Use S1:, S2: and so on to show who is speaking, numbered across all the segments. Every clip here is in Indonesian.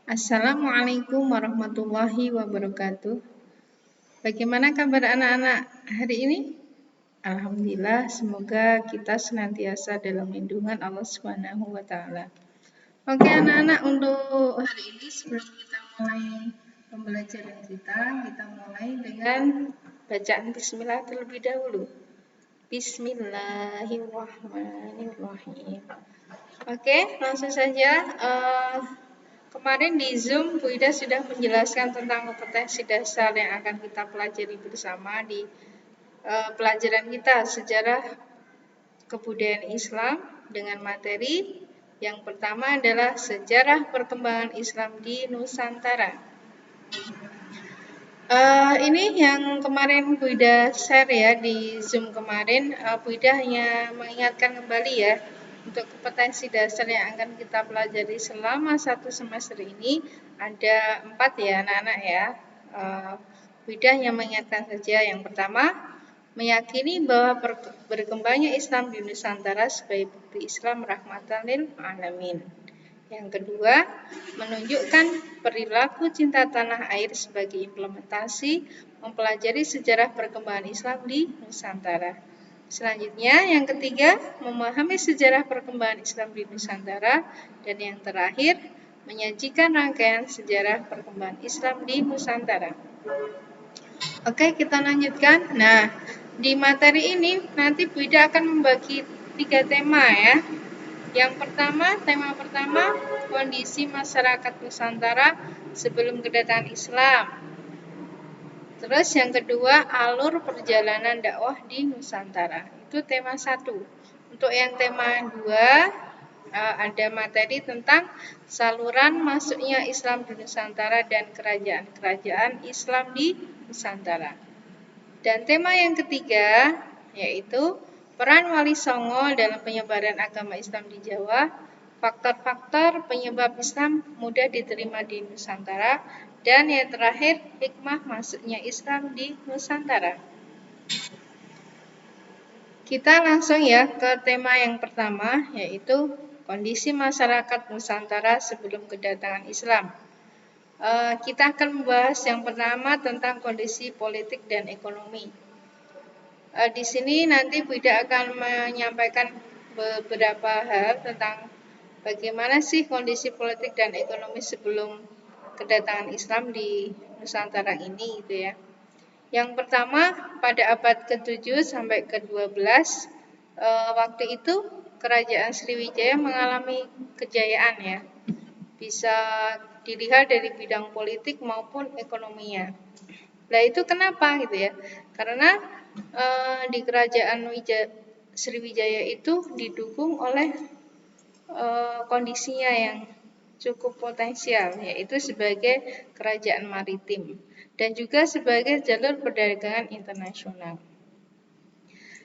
S1: Assalamualaikum warahmatullahi wabarakatuh. Bagaimana kabar anak-anak hari ini? Alhamdulillah, semoga kita senantiasa dalam lindungan Allah Subhanahu wa taala. Oke anak-anak, untuk hari ini sebelum kita mulai pembelajaran kita mulai dengan bacaan bismillah terlebih dahulu. Bismillahirrahmanirrahim. Oke, langsung saja. Kemarin di Zoom, Bu Ida sudah menjelaskan tentang kompetensi dasar yang akan kita pelajari bersama di pelajaran kita sejarah kebudayaan Islam dengan materi yang pertama adalah sejarah perkembangan Islam di Nusantara. Ini yang kemarin Bu Ida share ya di Zoom kemarin. Bu Ida hanya mengingatkan kembali ya. Untuk kompetensi dasar yang akan kita pelajari selama satu semester ini ada 4 ya anak-anak ya. Bu Ida hanya mengingatkan saja. Yang pertama, meyakini bahwa berkembangnya Islam di Nusantara sebagai bukti Islam rahmatan lil alamin. Yang kedua, menunjukkan perilaku cinta tanah air sebagai implementasi mempelajari sejarah perkembangan Islam di Nusantara. Selanjutnya, yang ketiga, memahami sejarah perkembangan Islam di Nusantara. Dan yang terakhir, menyajikan rangkaian sejarah perkembangan Islam di Nusantara. Oke, kita lanjutkan. Nah, di materi ini nanti Bu Ida akan membagi 3 tema ya. Yang pertama, tema pertama, kondisi masyarakat Nusantara sebelum kedatangan Islam. Terus yang kedua, alur perjalanan dakwah di Nusantara. Itu tema 1. Untuk yang tema 2, ada materi tentang saluran masuknya Islam di Nusantara dan kerajaan-kerajaan Islam di Nusantara. Dan tema yang ketiga, yaitu peran Wali Songo dalam penyebaran agama Islam di Jawa, faktor-faktor penyebab Islam mudah diterima di Nusantara, dan yang terakhir, hikmah masuknya Islam di Nusantara. Kita langsung ya ke tema yang pertama, yaitu kondisi masyarakat Nusantara sebelum kedatangan Islam. Kita akan membahas yang pertama tentang kondisi politik dan ekonomi. Di sini nanti Bu Ida akan menyampaikan beberapa hal tentang bagaimana sih kondisi politik dan ekonomi sebelum kedatangan Islam di Nusantara ini gitu ya. Yang pertama, pada abad ke-7 sampai ke-12, waktu itu Kerajaan Sriwijaya mengalami kejayaan ya. Bisa dilihat dari bidang politik maupun ekonominya. Nah, itu kenapa gitu ya? Karena di Kerajaan Sriwijaya itu didukung oleh kondisinya yang cukup potensial, yaitu sebagai kerajaan maritim dan juga sebagai jalur perdagangan internasional.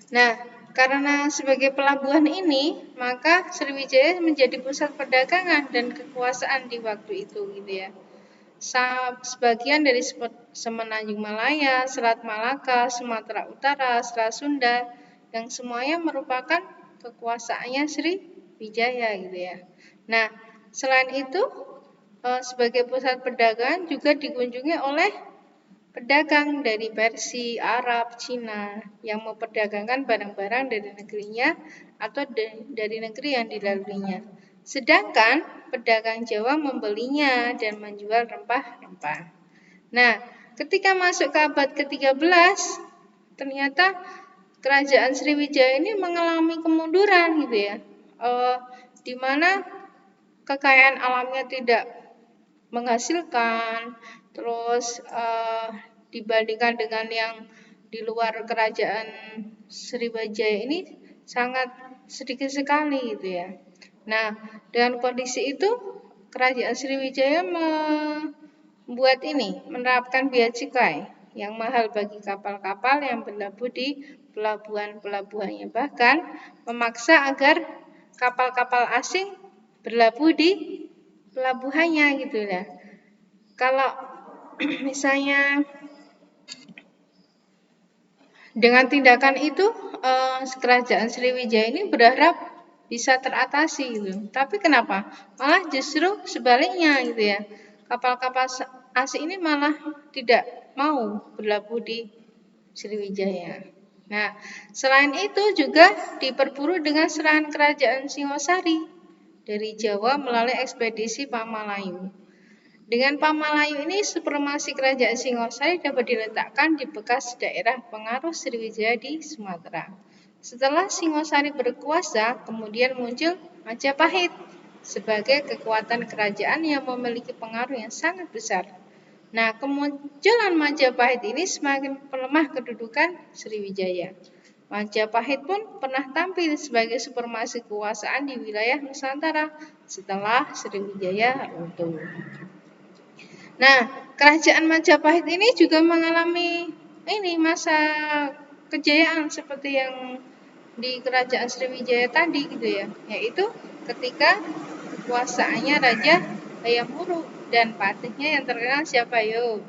S1: Nah, karena sebagai pelabuhan ini, maka Sriwijaya menjadi pusat perdagangan dan kekuasaan di waktu itu gitu ya. Sebagian dari Semenanjung Malaya, Selat Malaka, Sumatera Utara, Selat Sunda, yang semuanya merupakan kekuasaannya Sriwijaya gitu ya. Nah, selain itu sebagai pusat perdagangan juga dikunjungi oleh pedagang dari Persia, Arab, Cina yang memperdagangkan barang-barang dari negerinya atau dari negeri yang dilaluinya. Sedangkan pedagang Jawa membelinya dan menjual rempah-rempah. Nah, ketika masuk ke abad ke-13, ternyata Kerajaan Sriwijaya ini mengalami kemunduran gitu ya. Di mana kekayaan alamnya tidak menghasilkan, terus dibandingkan dengan yang di luar Kerajaan Sriwijaya ini sangat sedikit sekali gitu ya. Nah, dengan kondisi itu Kerajaan Sriwijaya menerapkan bea cukai yang mahal bagi kapal-kapal yang berlabuh di pelabuhan-pelabuhannya, bahkan memaksa agar kapal-kapal asing berlabuh di pelabuhannya gitu ya. Kalau misalnya dengan tindakan itu kerajaan Sriwijaya ini berharap bisa teratasi gitu. Tapi kenapa? Malah justru sebaliknya gitu ya. Kapal-kapal asing ini malah tidak mau berlabuh di Sriwijaya. Nah, selain itu juga diperburu dengan serangan kerajaan Singosari dari Jawa melalui ekspedisi Pamalayu. Dengan Pamalayu ini, supremasi kerajaan Singosari dapat diletakkan di bekas daerah pengaruh Sriwijaya di Sumatera. Setelah Singosari berkuasa, kemudian muncul Majapahit sebagai kekuatan kerajaan yang memiliki pengaruh yang sangat besar. Nah, kemunculan Majapahit ini semakin melemah kedudukan Sriwijaya. Majapahit pun pernah tampil sebagai supremasi kekuasaan di wilayah Nusantara setelah Sriwijaya runtuh. Nah, kerajaan Majapahit ini juga mengalami masa kejayaan seperti yang di kerajaan Sriwijaya tadi gitu ya, yaitu ketika kekuasaannya Raja Hayam Wuruk dan patihnya yang terkenal siapa yo?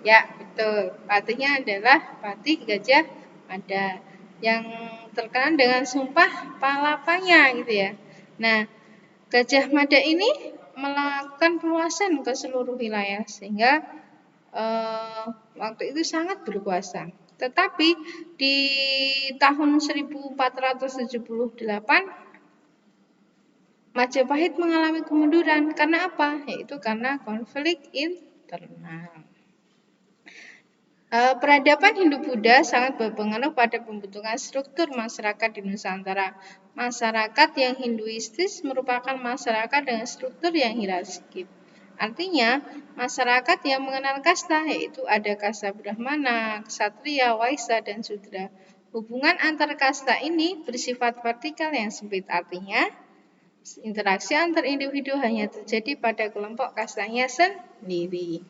S1: Ya, betul. Patihnya adalah Patih Gajah Mada yang terkenal dengan sumpah palapanya gitu ya. Nah, Gajah Mada ini melakukan perluasan ke seluruh wilayah sehingga waktu itu sangat berkuasa. Tetapi di tahun 1478 Majapahit mengalami kemunduran. Karena apa? Yaitu karena konflik internal. Peradaban Hindu-Buddha sangat berpengaruh pada pembentukan struktur masyarakat di Nusantara. Masyarakat yang Hinduistis merupakan masyarakat dengan struktur yang hierarkis. Artinya, masyarakat yang mengenal kasta, yaitu ada kasta Brahmana, Ksatria, Waisya, dan Sudra. Hubungan antar kasta ini bersifat vertikal yang sempit, artinya interaksi antar individu hanya terjadi pada kelompok kastanya sendiri.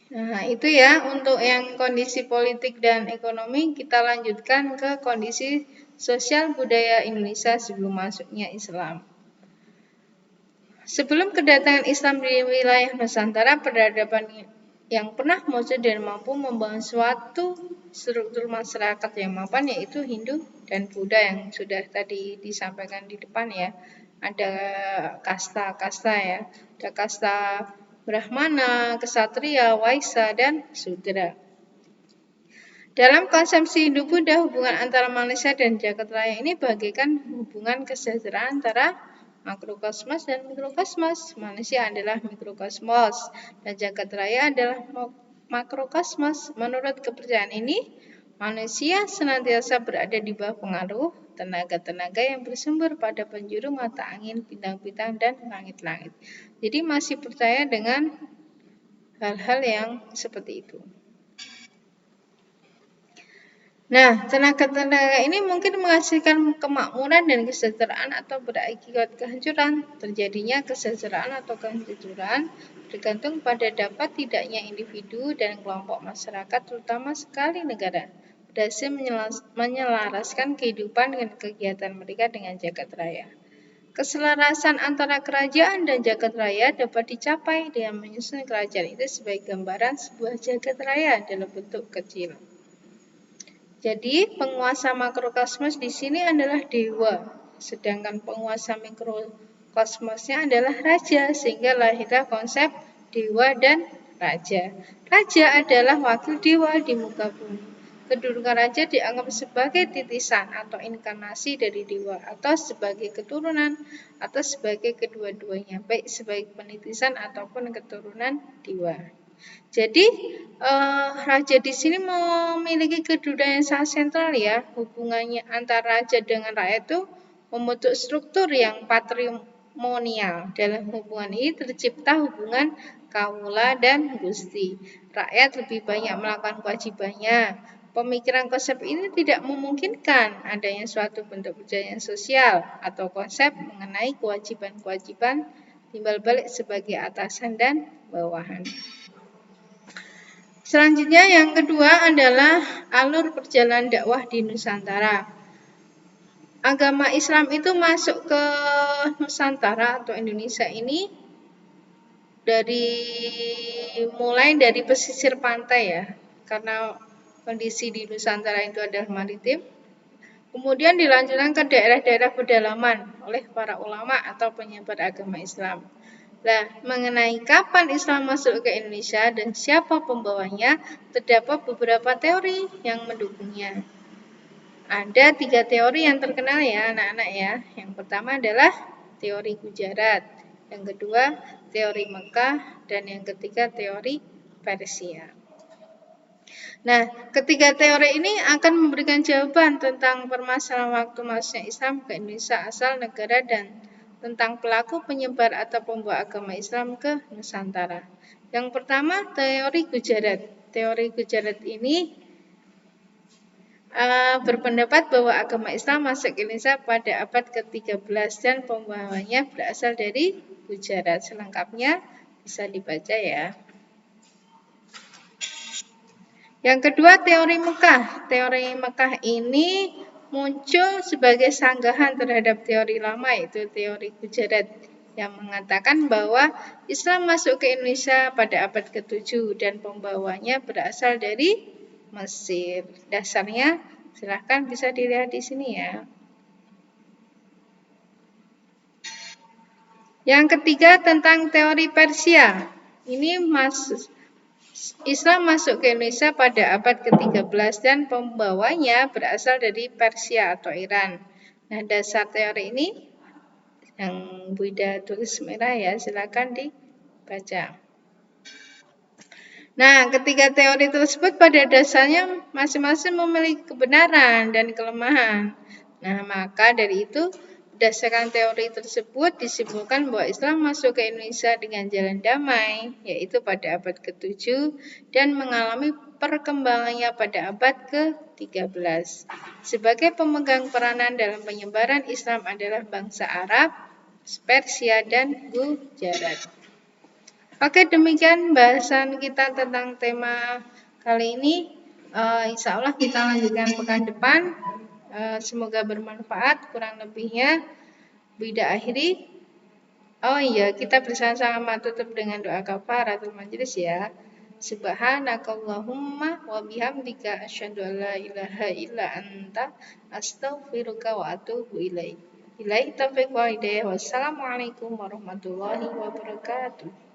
S1: Nah, itu ya untuk yang kondisi politik dan ekonomi. Kita lanjutkan ke kondisi sosial budaya Indonesia sebelum masuknya Islam. Sebelum kedatangan Islam di wilayah Nusantara, peradaban yang pernah muncul dan mampu membangun suatu struktur masyarakat yang mapan yaitu Hindu dan Buddha yang sudah tadi disampaikan di depan ya. Ada kasta-kasta ya. Ada kasta Brahmana, Ksatria, Waisya, dan Sudra. Dalam konsepsi Hindu-Buddha, hubungan antara manusia dan jagat raya ini bagaikan hubungan kesejahteraan antara makrokosmos dan mikrokosmos. Manusia adalah mikrokosmos dan jagat raya adalah makrokosmos. Menurut kepercayaan ini, manusia senantiasa berada di bawah pengaruh tenaga-tenaga yang bersumber pada penjuru mata angin, bintang-bintang, dan langit-langit. Jadi masih percaya dengan hal-hal yang seperti itu. Nah, tenaga-tenaga ini mungkin menghasilkan kemakmuran dan kesejahteraan atau berakibat kehancuran. Terjadinya kesejahteraan atau kehancuran bergantung pada dapat tidaknya individu dan kelompok masyarakat, terutama sekali negara, berhasil menyelaraskan kehidupan dan kegiatan mereka dengan jagat raya. Keselarasan antara kerajaan dan jagat raya dapat dicapai dengan menyusun kerajaan itu sebagai gambaran sebuah jagat raya dalam bentuk kecil. Jadi, penguasa makrokosmos di sini adalah dewa, sedangkan penguasa mikrokosmosnya adalah raja, sehingga lahirlah konsep dewa dan raja. Raja adalah wakil dewa di muka bumi. Kedudukan raja dianggap sebagai titisan atau inkarnasi dari dewa, atau sebagai keturunan, atau sebagai kedua-duanya, baik sebagai penitisan ataupun keturunan dewa. Jadi raja di sini memiliki kedudukan yang sangat sentral ya. Hubungannya antara raja dengan rakyat itu membentuk struktur yang patrimonial. Dalam hubungan ini tercipta hubungan kaula dan gusti. Rakyat lebih banyak melakukan kewajibannya. Pemikiran konsep ini tidak memungkinkan adanya suatu bentuk perjanjian sosial atau konsep mengenai kewajiban-kewajiban timbal balik sebagai atasan dan bawahan. Selanjutnya yang kedua adalah alur perjalanan dakwah di Nusantara. Agama Islam itu masuk ke Nusantara atau Indonesia ini mulai dari pesisir pantai ya. karena kondisi di Nusantara itu adalah maritim. Kemudian dilanjutkan ke daerah-daerah pedalaman oleh para ulama atau penyebar agama Islam. Nah, mengenai kapan Islam masuk ke Indonesia dan siapa pembawanya, terdapat beberapa teori yang mendukungnya. Ada 3 teori yang terkenal ya anak-anak ya. Yang pertama adalah teori Gujarat, yang kedua teori Mekah, dan yang ketiga teori Persia. Nah, ketiga teori ini akan memberikan jawaban tentang permasalahan waktu masuknya Islam ke Indonesia asal negara dan tentang pelaku penyebar atau pembawa agama Islam ke Nusantara. Yang pertama, teori Gujarat. Teori Gujarat ini berpendapat bahwa agama Islam masuk ke Indonesia pada abad ke-13 dan pembawanya berasal dari Gujarat. Selengkapnya bisa dibaca ya. Yang kedua, teori Mekah. Teori Mekah ini muncul sebagai sanggahan terhadap teori lama, yaitu teori Gujarat, yang mengatakan bahwa Islam masuk ke Indonesia pada abad ke-7 dan pembawanya berasal dari Mesir. Dasarnya silahkan bisa dilihat di sini ya. Yang ketiga tentang teori Persia. Ini Islam masuk ke Indonesia pada abad ke-13 dan pembawanya berasal dari Persia atau Iran. Nah, dasar teori ini yang Bu Ida tulis merah ya, silakan dibaca. Nah, ketiga teori tersebut pada dasarnya masing-masing memiliki kebenaran dan kelemahan. Nah, maka dari itu, berdasarkan teori tersebut disimpulkan bahwa Islam masuk ke Indonesia dengan jalan damai, yaitu pada abad ke-7 dan mengalami perkembangannya pada abad ke-13. Sebagai pemegang peranan dalam penyebaran Islam adalah bangsa Arab, Persia, dan Gujarat. Oke, demikian bahasan kita tentang tema kali ini. Insya Allah kita lanjutkan pekan depan. Semoga bermanfaat. Kurang lebihnya Bida akhiri. Oh iya, kita bersama-sama tutup dengan doa kafaratul majelis ya. Subhanakallahumma wa bihamdika asyhadu an la ilaha illa anta astaghfiruka wa atubu ilaik. Billahi taufiq wal hidayah. Wassalamualaikum warahmatullahi wabarakatuh.